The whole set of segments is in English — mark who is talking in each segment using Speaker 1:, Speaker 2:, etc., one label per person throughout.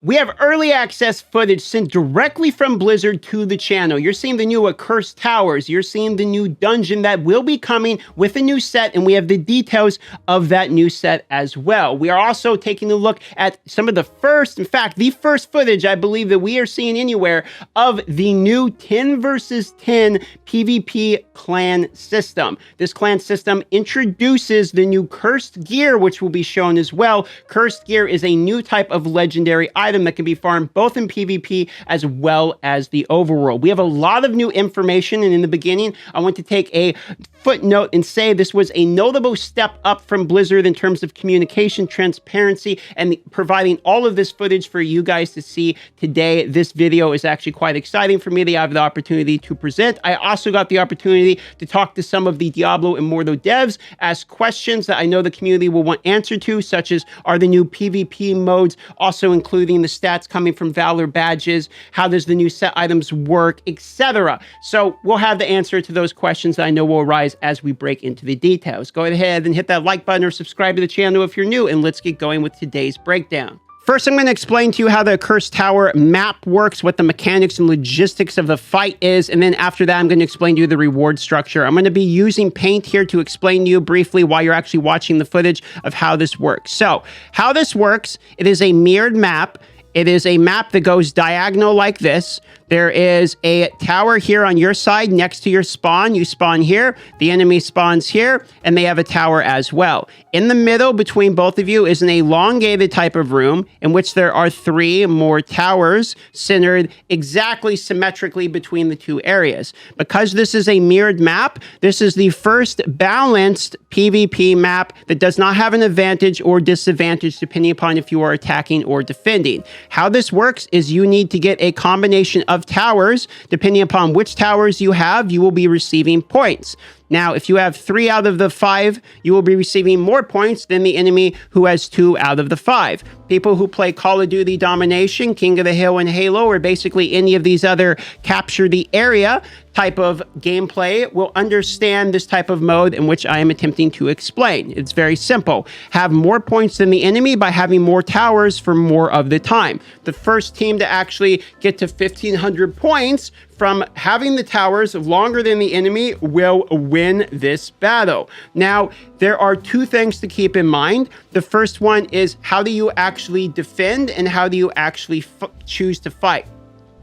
Speaker 1: We have early access footage sent directly from Blizzard to the channel. You're seeing the new Accursed Towers. You're seeing the new dungeon that will be coming with a new set, and we have the details of that new set as well. We are also taking a look at some of the first, in fact, the first footage I believe that we are seeing anywhere of the new 10 versus 10 PvP clan system. This clan system introduces the new Cursed Gear, which will be shown as well. Cursed Gear is a new type of legendary item that can be farmed both in PvP as well as the overworld. We have a lot of new information, and in the beginning, I want to take a footnote and say this was a notable step up from Blizzard in terms of communication, transparency, and providing all of this footage for you guys to see today. This video is actually quite exciting for me that I have the opportunity to present. I also got the opportunity to talk to some of the Diablo Immortal devs, ask questions that I know the community will want answered to, such as are the new PvP modes also including the stats coming from Valor badges, how does the new set items work, etc. So we'll have the answer to those questions that I know will arise as we break into the details. Go ahead and hit that like button or subscribe to the channel if you're new, and let's get going with today's breakdown. First, I'm going to explain to you how the Accursed Tower map works, what the mechanics and logistics of the fight is, and then after that, I'm going to explain to you the reward structure. I'm going to be using Paint here to explain to you briefly while you're actually watching the footage of how this works. So, how this works, it is a mirrored map. It is a map that goes diagonal like this. There is a tower here on your side next to your spawn. You spawn here, the enemy spawns here, and they have a tower as well. In the middle between both of you is an elongated type of room in which there are 3 more towers centered exactly symmetrically between the 2 areas. Because this is a mirrored map, this is the first balanced PvP map that does not have an advantage or disadvantage depending upon if you are attacking or defending. How this works is you need to get a combination of towers. Depending upon which towers you have, you will be receiving points. Now, if you have 3 out of the 5, you will be receiving more points than the enemy who has 2 out of the 5. People who play Call of Duty Domination, King of the Hill, and Halo, or basically any of these other capture the area type of gameplay will understand this type of mode in which I am attempting to explain. It's very simple. Have more points than the enemy by having more towers for more of the time. The first team to actually get to 1,500 points from having the towers longer than the enemy will win this battle. Now, there are 2 things to keep in mind. The first one is how do you actually defend and how do you actually choose to fight?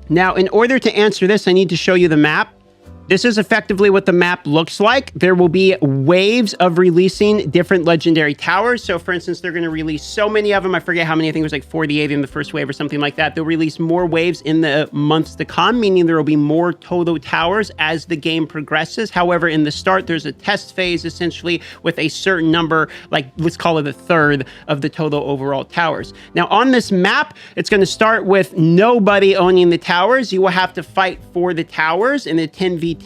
Speaker 1: Now, in order to answer this, I need to show you the map. This is effectively what the map looks like. There will be waves of releasing different legendary towers. So for instance, they're going to release so many of them. I forget how many. I think it was like 48 in the first wave or something like that. They'll release more waves in the months to come, meaning there will be more total towers as the game progresses. However, in the start, there's a test phase essentially with a certain number, like let's call it a third of the total overall towers. Now on this map, it's going to start with nobody owning the towers. You will have to fight for the towers in a 10v10.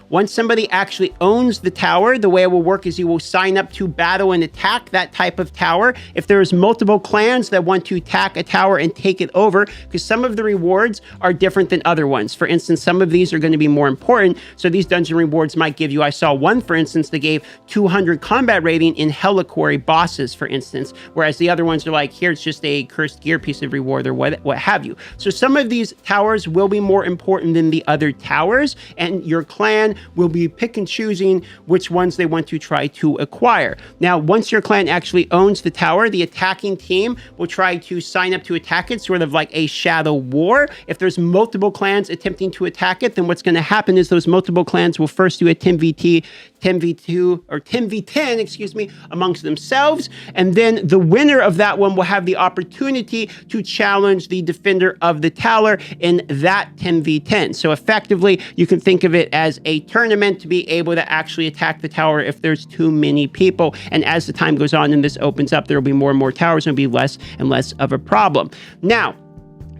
Speaker 1: Once somebody actually owns the tower, the way it will work is you will sign up to battle and attack that type of tower. If there's multiple clans that want to attack a tower and take it over, because some of the rewards are different than other ones. For instance, some of these are going to be more important. So these dungeon rewards might give you, I saw one, for instance, that gave 200 combat rating in Heliquary bosses, for instance, whereas the other ones are like, here, it's just a Cursed Gear piece of reward or what have you. So some of these towers will be more important than the other towers, and your clan will be pick and choosing which ones they want to try to acquire. Now, once your clan actually owns the tower, the attacking team will try to sign up to attack it, sort of like a shadow war. If there's multiple clans attempting to attack it, then what's going to happen is those multiple clans will first do a 10v2, or 10v10, excuse me, amongst themselves, and then the winner of that one will have the opportunity to challenge the defender of the tower in that 10v10. So effectively, you can think of it as a tournament to be able to actually attack the tower if there's too many people. And as the time goes on and this opens up, there will be more and more towers and it'll be less and less of a problem. Now,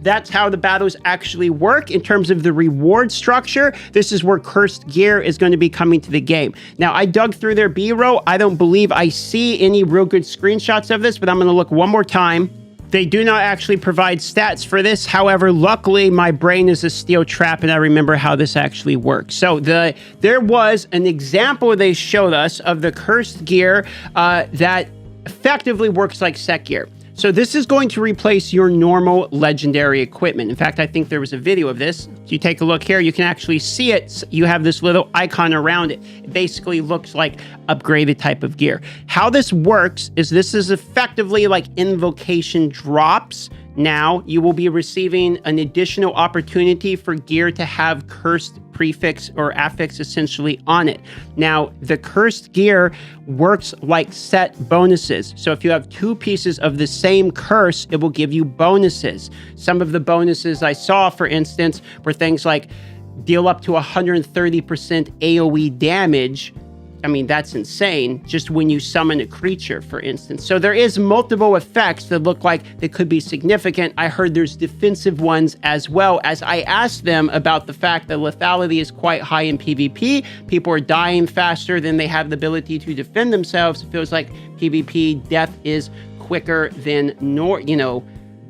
Speaker 1: that's how the battles actually work in terms of the reward structure. This is where Cursed Gear is going to be coming to the game. Now, I dug through their B-roll. I don't believe I see any real good screenshots of this, but I'm going to look one more time. They do not actually provide stats for this. However, luckily, my brain is a steel trap, and I remember how this actually works. So there was an example they showed us of the Cursed Gear that effectively works like set gear. So this is going to replace your normal legendary equipment. In fact, I think there was a video of this. If you take a look here, you can actually see it. You have this little icon around it. It basically looks like upgraded type of gear. How this works is this is effectively like invocation drops. Now you will be receiving an additional opportunity for gear to have cursed prefix or affix essentially on it. Now, the cursed gear works like set bonuses. So if you have 2 pieces of the same curse, it will give you bonuses. Some of the bonuses I saw, for instance, were things like deal up to 130% AoE damage. I mean, that's insane, just when you summon a creature, for instance. So there is multiple effects that look like they could be significant. I heard there's defensive ones as well, as I asked them about the fact that lethality is quite high in PvP. People are dying faster than they have the ability to defend themselves. It feels like PvP death is quicker than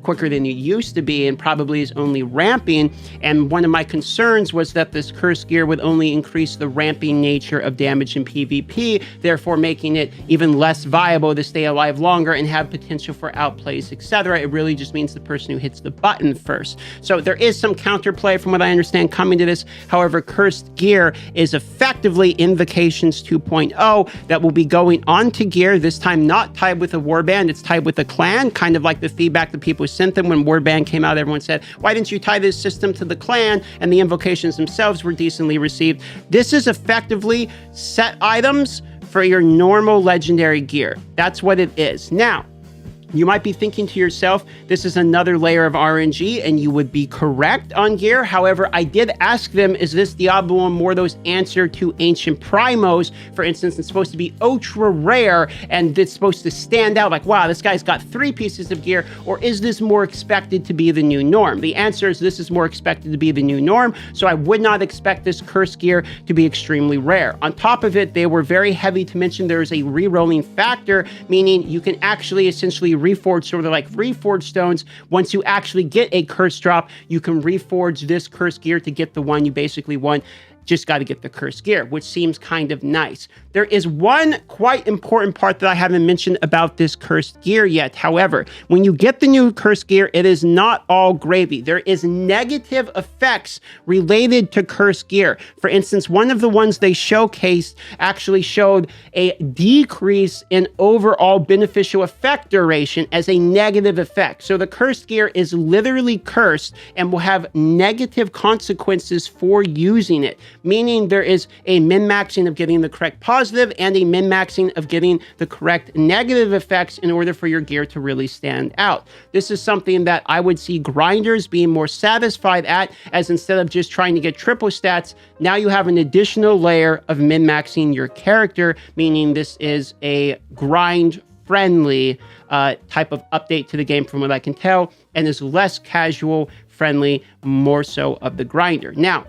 Speaker 1: quicker than it used to be, and probably is only ramping. And one of my concerns was that this cursed gear would only increase the ramping nature of damage in PvP, therefore making it even less viable to stay alive longer and have potential for outplays, etc. It really just means the person who hits the button first. So there is some counterplay from what I understand coming to this. However, cursed gear is effectively Invocations 2.0 that will be going on to gear, this time not tied with a warband, it's tied with a clan, kind of like the feedback that people sent them when warband came out. Everyone said, why didn't you tie this system to the clan? And the invocations themselves were decently received. This is effectively set items for your normal legendary gear. That's what it is. Now, you might be thinking to yourself, this is another layer of RNG, and you would be correct on gear. However, I did ask them, is this Diablo Immortal's answer to Ancient Primos? For instance, it's supposed to be ultra rare, and it's supposed to stand out like, wow, this guy's got 3 pieces of gear, or is this more expected to be the new norm? The answer is this is more expected to be the new norm, so I would not expect this cursed gear to be extremely rare. On top of it, they were very heavy to mention there is a re-rolling factor, meaning you can actually essentially reforge, sort of like reforge stones. Once you actually get a curse drop, you can reforge this cursed gear to get the one you basically want. Just got to get the cursed gear, which seems kind of nice. There is one quite important part that I haven't mentioned about this cursed gear yet. However, when you get the new cursed gear, it is not all gravy. There is negative effects related to cursed gear. For instance, one of the ones they showcased actually showed a decrease in overall beneficial effect duration as a negative effect. So the cursed gear is literally cursed and will have negative consequences for using it, meaning there is a min-maxing of getting the correct positive and a min-maxing of getting the correct negative effects in order for your gear to really stand out. This is something that I would see grinders being more satisfied at, as instead of just trying to get triple stats, now you have an additional layer of min-maxing your character, meaning this is a grind-friendly type of update to the game from what I can tell, and is less casual friendly, more so of the grinder. Now,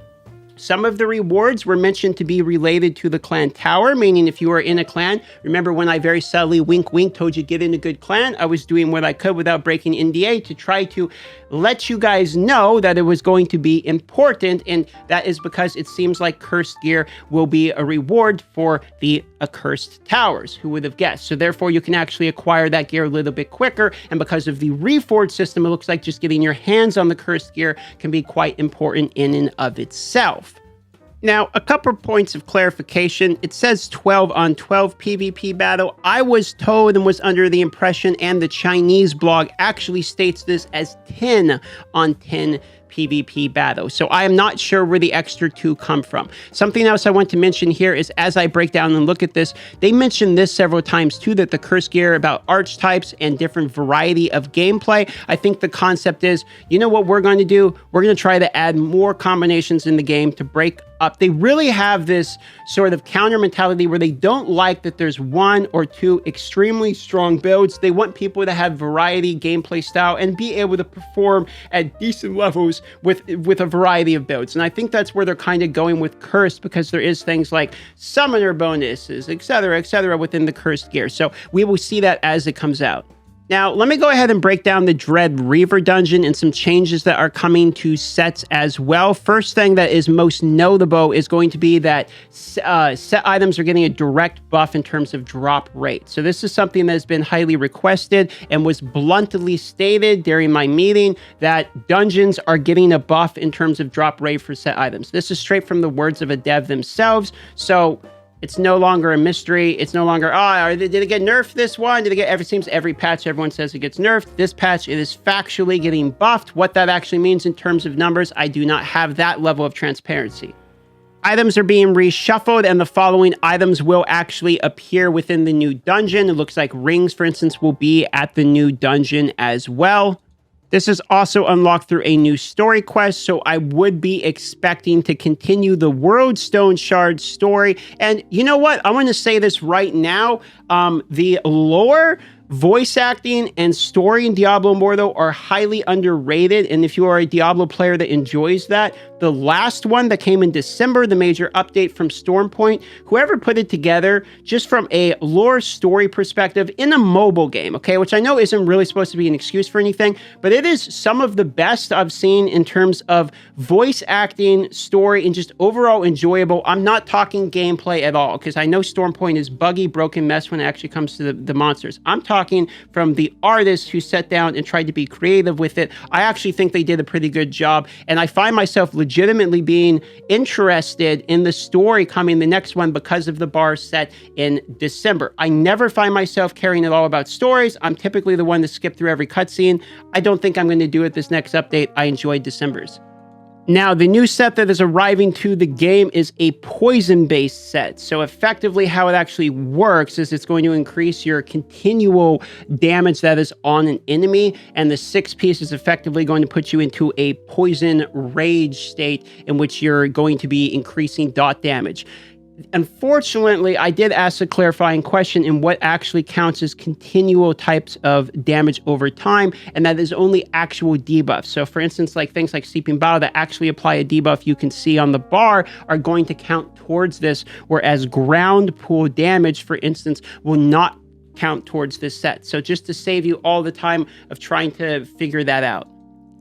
Speaker 1: some of the rewards were mentioned to be related to the clan tower, meaning if you are in a clan, remember when I very subtly wink told you get in a good clan, I was doing what I could without breaking NDA to try to let you guys know that it was going to be important, and that is because it seems like cursed gear will be a reward for the accursed towers. Who would have guessed? So therefore you can actually acquire that gear a little bit quicker, and because of the reforge system, it looks like just getting your hands on the cursed gear can be quite important in and of itself. Now, a couple points of clarification. It says 12 on 12 PvP battle. I was told and was under the impression, and the Chinese blog actually states this as 10 on 10 PvP battle. So I am not sure where the extra 2 come from. Something else I want to mention here is, as I break down and look at this, they mentioned this several times too, that the cursed gear about archetypes and different variety of gameplay. I think the concept is, you know what we're going to do? We're going to try to add more combinations in the game to break up. They really have this sort of counter mentality where they don't like that there's 1 or 2 extremely strong builds. They want people to have variety, gameplay style, and be able to perform at decent levels with a variety of builds. And I think that's where they're kind of going with Cursed, because there is things like summoner bonuses, etc., within the Cursed gear. So we will see that as it comes out. Now, let me go ahead and break down the Dread Reaver dungeon and some changes that are coming to sets as well. First thing that is most notable is going to be that set items are getting a direct buff in terms of drop rate. So this is something that has been highly requested and was bluntly stated during my meeting that dungeons are getting a buff in terms of drop rate for set items. This is straight from the words of a dev themselves. So it's no longer a mystery. It's no longer, did it get nerfed this one? Did it get, it seems every patch, everyone says it gets nerfed. This patch, it is factually getting buffed. What that actually means in terms of numbers, I do not have that level of transparency. Items are being reshuffled, and the following items will actually appear within the new dungeon. It looks like rings, for instance, will be at the new dungeon as well. This is also unlocked through a new story quest, so I would be expecting to continue the World Stone Shard story. And you know what? I want to say this right now. The lore, voice acting, and story in Diablo Immortal are highly underrated. And if you are a Diablo player that enjoys that, the last one that came in December, the major update from Stormpoint, whoever put it together, just from a lore story perspective in a mobile game, okay, which I know isn't really supposed to be an excuse for anything, but it is some of the best I've seen in terms of voice acting, story, and just overall enjoyable. I'm not talking gameplay at all, because I know Stormpoint is buggy, broken mess when it actually comes to the monsters. I'm talking from the artists who sat down and tried to be creative with it. I actually think they did a pretty good job, and I find myself legitimately being interested in the story coming, the next one, because of the bar set in December. I never find myself caring at all about stories. I'm typically the one to skip through every cutscene. I don't think I'm going to do it this next update. I enjoyed December's. Now, the new set that is arriving to the game is a poison-based set. So effectively how it actually works is it's going to increase your continual damage that is on an enemy, and the 6 piece is effectively going to put you into a poison rage state in which you're going to be increasing dot damage. Unfortunately, I did ask a clarifying question in what actually counts as continual types of damage over time, and that is only actual debuffs. So for instance, like things like Sleeping Battle that actually apply a debuff you can see on the bar are going to count towards this, whereas ground pool damage, for instance, will not count towards this set. So just to save you all the time of trying to figure that out.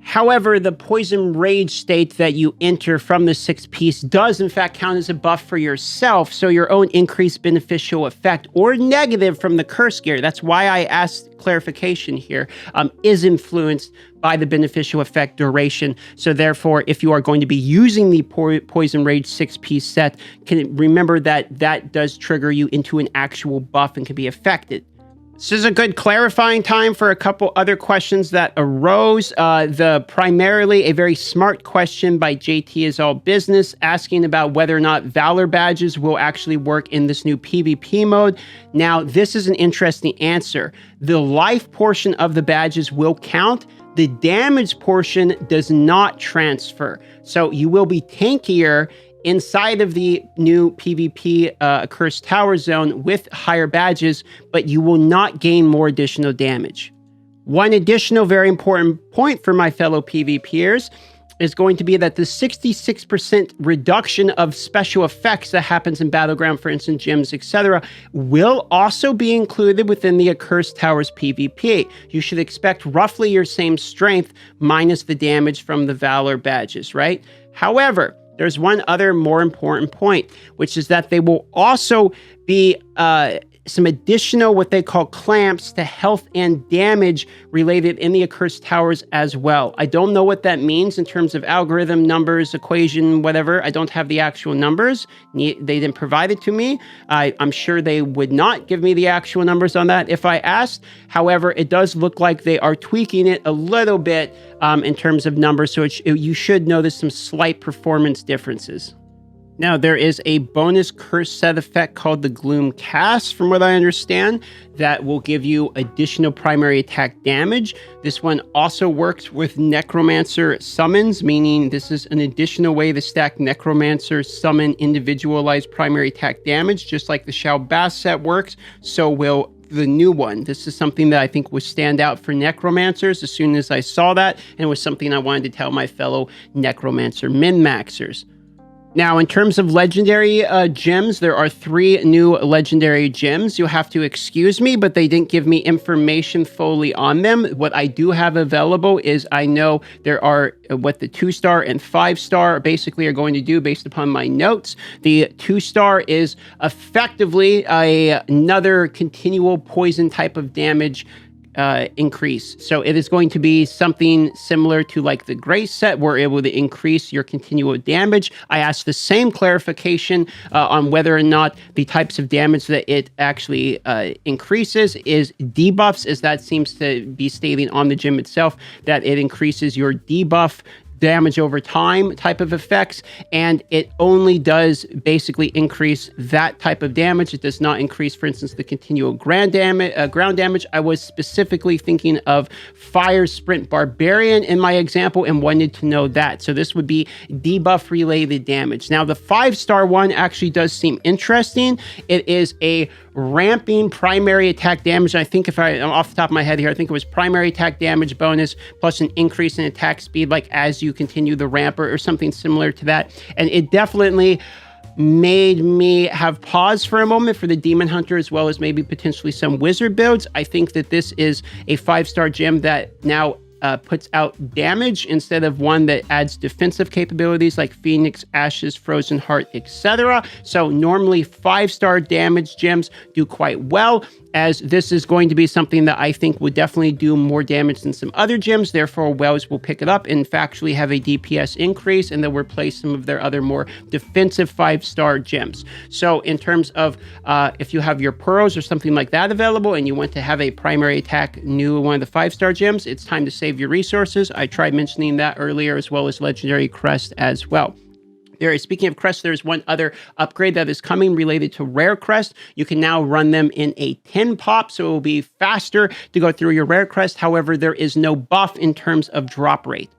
Speaker 1: However, the Poison Rage state that you enter from the 6 piece does in fact count as a buff for yourself, so your own increased beneficial effect or negative from the curse gear, that's why I asked clarification here, is influenced by the beneficial effect duration. So therefore, if you are going to be using the Poison Rage 6 piece set, can remember that that does trigger you into an actual buff and can be affected. This is a good clarifying time for a couple other questions that arose. The primarily a very smart question by JT is All Business, asking about whether or not Valor badges will actually work in this new PvP mode. Now, this is an interesting answer. The life portion of the badges will count. The damage portion does not transfer. So you will be tankier inside of the new PvP Accursed Tower zone with higher badges, but you will not gain more additional damage. One additional very important point for my fellow PvPers is going to be that the 66% reduction of special effects that happens in Battleground, for instance, gyms, etc., will also be included within the Accursed Towers PvP. You should expect roughly your same strength minus the damage from the Valor badges, right? However, there's one other more important point, which is that they will also be some additional what they call clamps to health and damage related in the Accursed Towers as well. I don't know what that means in terms of algorithm, numbers, equation, whatever. I don't have the actual numbers. They didn't provide it to me. I'm sure they would not give me the actual numbers on that if I asked. However, it does look like they are tweaking it a little bit in terms of numbers, so you should notice some slight performance differences. Now, there is a bonus curse set effect called the Gloom Cast, from what I understand, that will give you additional primary attack damage. This one also works with Necromancer summons, meaning this is an additional way to stack Necromancer summon individualized primary attack damage, just like the Shao Bass set works, so will the new one. This is something that I think would stand out for Necromancers as soon as I saw that, and it was something I wanted to tell my fellow Necromancer min-maxers. Now, in terms of legendary gems, there are 3 new legendary gems. You'll have to excuse me, but they didn't give me information fully on them. What I do have available is I know there are what the 2-star and 5-star basically are going to do based upon my notes. The 2-star is effectively another continual poison type of damage increase. So it is going to be something similar to like the Grace set, where it will increase your continual damage. I asked the same clarification on whether or not the types of damage that it actually increases is debuffs, as that seems to be stating on the gem itself, that it increases your debuff damage over time type of effects, and it only does basically increase that type of damage. It does not increase, for instance, the continual ground damage. I was specifically thinking of Fire Sprint Barbarian in my example and wanted to know that. So this would be debuff related damage. Now the 5-star one actually does seem interesting. It is a ramping primary attack damage. I think, if I'm off the top of my head here, I think it was primary attack damage bonus plus an increase in attack speed, like as you continue the ramp, or something similar to that. And it definitely made me have pause for a moment for the Demon Hunter, as well as maybe potentially some Wizard builds. I think that this is a 5-star gem that now puts out damage instead of one that adds defensive capabilities like Phoenix, Ashes, Frozen Heart, etc. So normally 5-star damage gems do quite well, as this is going to be something that I think would definitely do more damage than some other gems. Therefore, Wells will pick it up and factually have a DPS increase, and they'll replace some of their other more defensive 5-star gems. So in terms of if you have your pearls or something like that available and you want to have a primary attack new one of the 5-star gems, it's time to save your resources. I tried mentioning that earlier, as well as legendary crest as well. Speaking of crest, there's one other upgrade that is coming related to rare crest. You can now run them in a 10 pop, so it will be faster to go through your rare crest. However, there is no buff in terms of drop rate.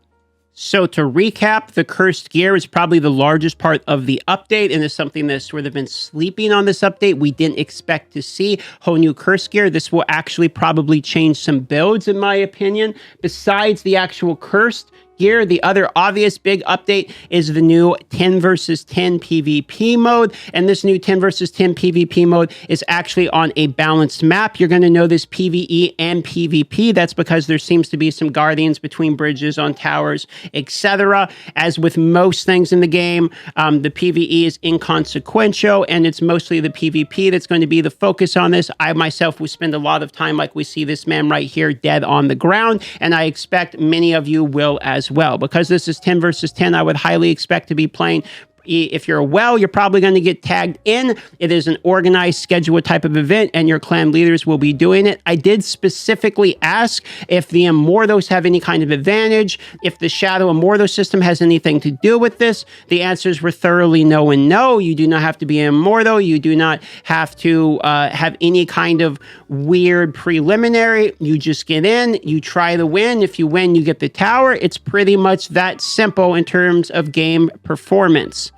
Speaker 1: So to recap, the cursed gear is probably the largest part of the update, and is something that's sort of been sleeping on this update. We didn't expect to see whole new cursed gear. This will actually probably change some builds, in my opinion. Besides the actual cursed gear, the other obvious big update is the new 10 versus 10 PvP mode. And this new 10 versus 10 PvP mode is actually on a balanced map. You're going to notice PvE and PvP. That's because there seems to be some guardians between bridges, on towers, etc. As with most things in the game, the PvE is inconsequential, and it's mostly the PvP that's going to be the focus on this. I myself will spend a lot of time, like we see this man right here, dead on the ground, and I expect many of you will as well. Because this is 10 versus 10, I would highly expect to be playing. If you're well, you're probably going to get tagged in. It is an organized, scheduled type of event, and your clan leaders will be doing it. I did specifically ask if the Immortals have any kind of advantage, if the Shadow Immortal system has anything to do with this. The answers were thoroughly no and no. You do not have to be an Immortal. You do not have to have any kind of weird preliminary. You just get in, you try to win. If you win, you get the tower. It's pretty much that simple in terms of game performance.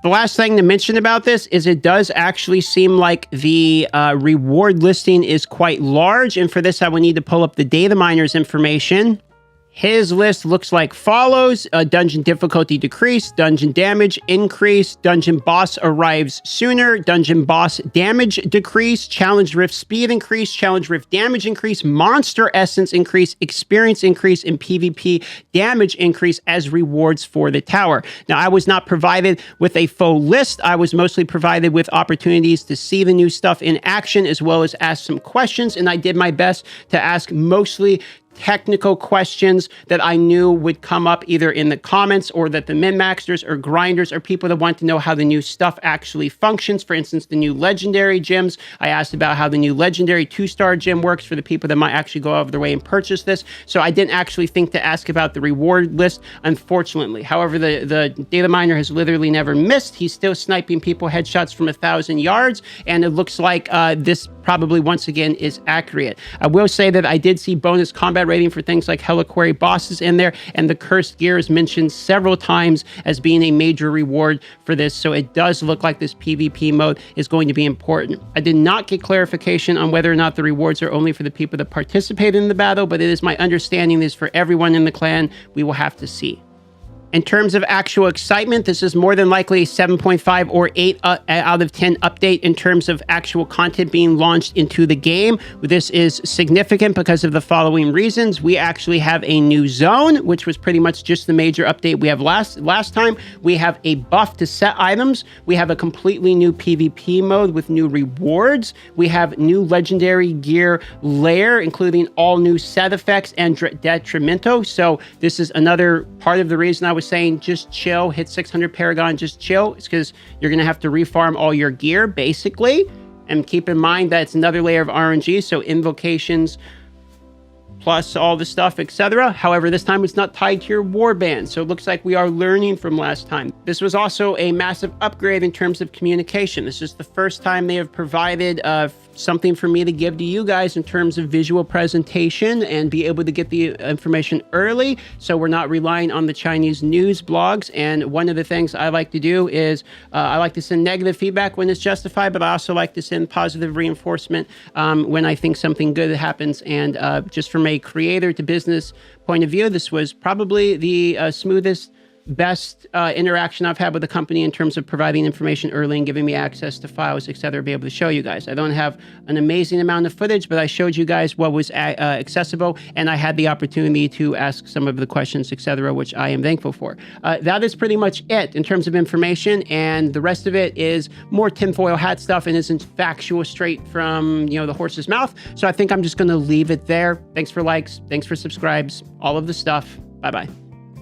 Speaker 1: The last thing to mention about this is it does actually seem like the reward listing is quite large. And for this, I would need to pull up the data miner's information. His list looks like follows: dungeon difficulty decrease, dungeon damage increase, dungeon boss arrives sooner, dungeon boss damage decrease, challenge rift speed increase, challenge rift damage increase, monster essence increase, experience increase, and PvP damage increase as rewards for the tower. Now, I was not provided with a full list. I was mostly provided with opportunities to see the new stuff in action, as well as ask some questions, and I did my best to ask mostly technical questions that I knew would come up either in the comments, or that the min-maxers or grinders or people that want to know how the new stuff actually functions. For instance, the new legendary gems. I asked about how the new legendary 2-star gem works for the people that might actually go out of their way and purchase this. So I didn't actually think to ask about the reward list, unfortunately. However, the data miner has literally never missed. He's still sniping people headshots from 1,000 yards, and it looks like this probably once again is accurate. I will say that I did see bonus combat rating for things like Heliquary bosses in there, and the cursed gear is mentioned several times as being a major reward for this, so it does look like this PvP mode is going to be important. I did not get clarification on whether or not the rewards are only for the people that participate in the battle, but it is my understanding this for everyone in the clan. We will have to see. In terms of actual excitement, this is more than likely a 7.5 or 8 out of 10 update in terms of actual content being launched into the game. This is significant because of the following reasons. We actually have a new zone, which was pretty much just the major update we have last time. We have a buff to set items. We have a completely new PvP mode with new rewards. We have new legendary gear layer, including all new set effects and detrimento. So this is another part of the reason I was saying just chill, hit 600 Paragon, just chill. It's because you're going to have to refarm all your gear, basically. And keep in mind that it's another layer of RNG, so invocations plus all the stuff, etc. However, this time it's not tied to your warband, so it looks like we are learning from last time. This was also a massive upgrade in terms of communication. This is the first time they have provided something for me to give to you guys in terms of visual presentation and be able to get the information early, so we're not relying on the Chinese news blogs. And one of the things I like to do is I like to send negative feedback when it's justified, but I also like to send positive reinforcement when I think something good happens. And just from a creator to business point of view, this was probably the smoothest, best interaction I've had with the company in terms of providing information early and giving me access to files, etc., to be able to show you guys. I don't have an amazing amount of footage, but I showed you guys what was accessible, and I had the opportunity to ask some of the questions, etc., which I am thankful for. That is pretty much it in terms of information, and the rest of it is more tinfoil hat stuff and isn't factual straight from, the horse's mouth. So I think I'm just going to leave it there. Thanks for likes, thanks for subscribes, all of the stuff. Bye-bye.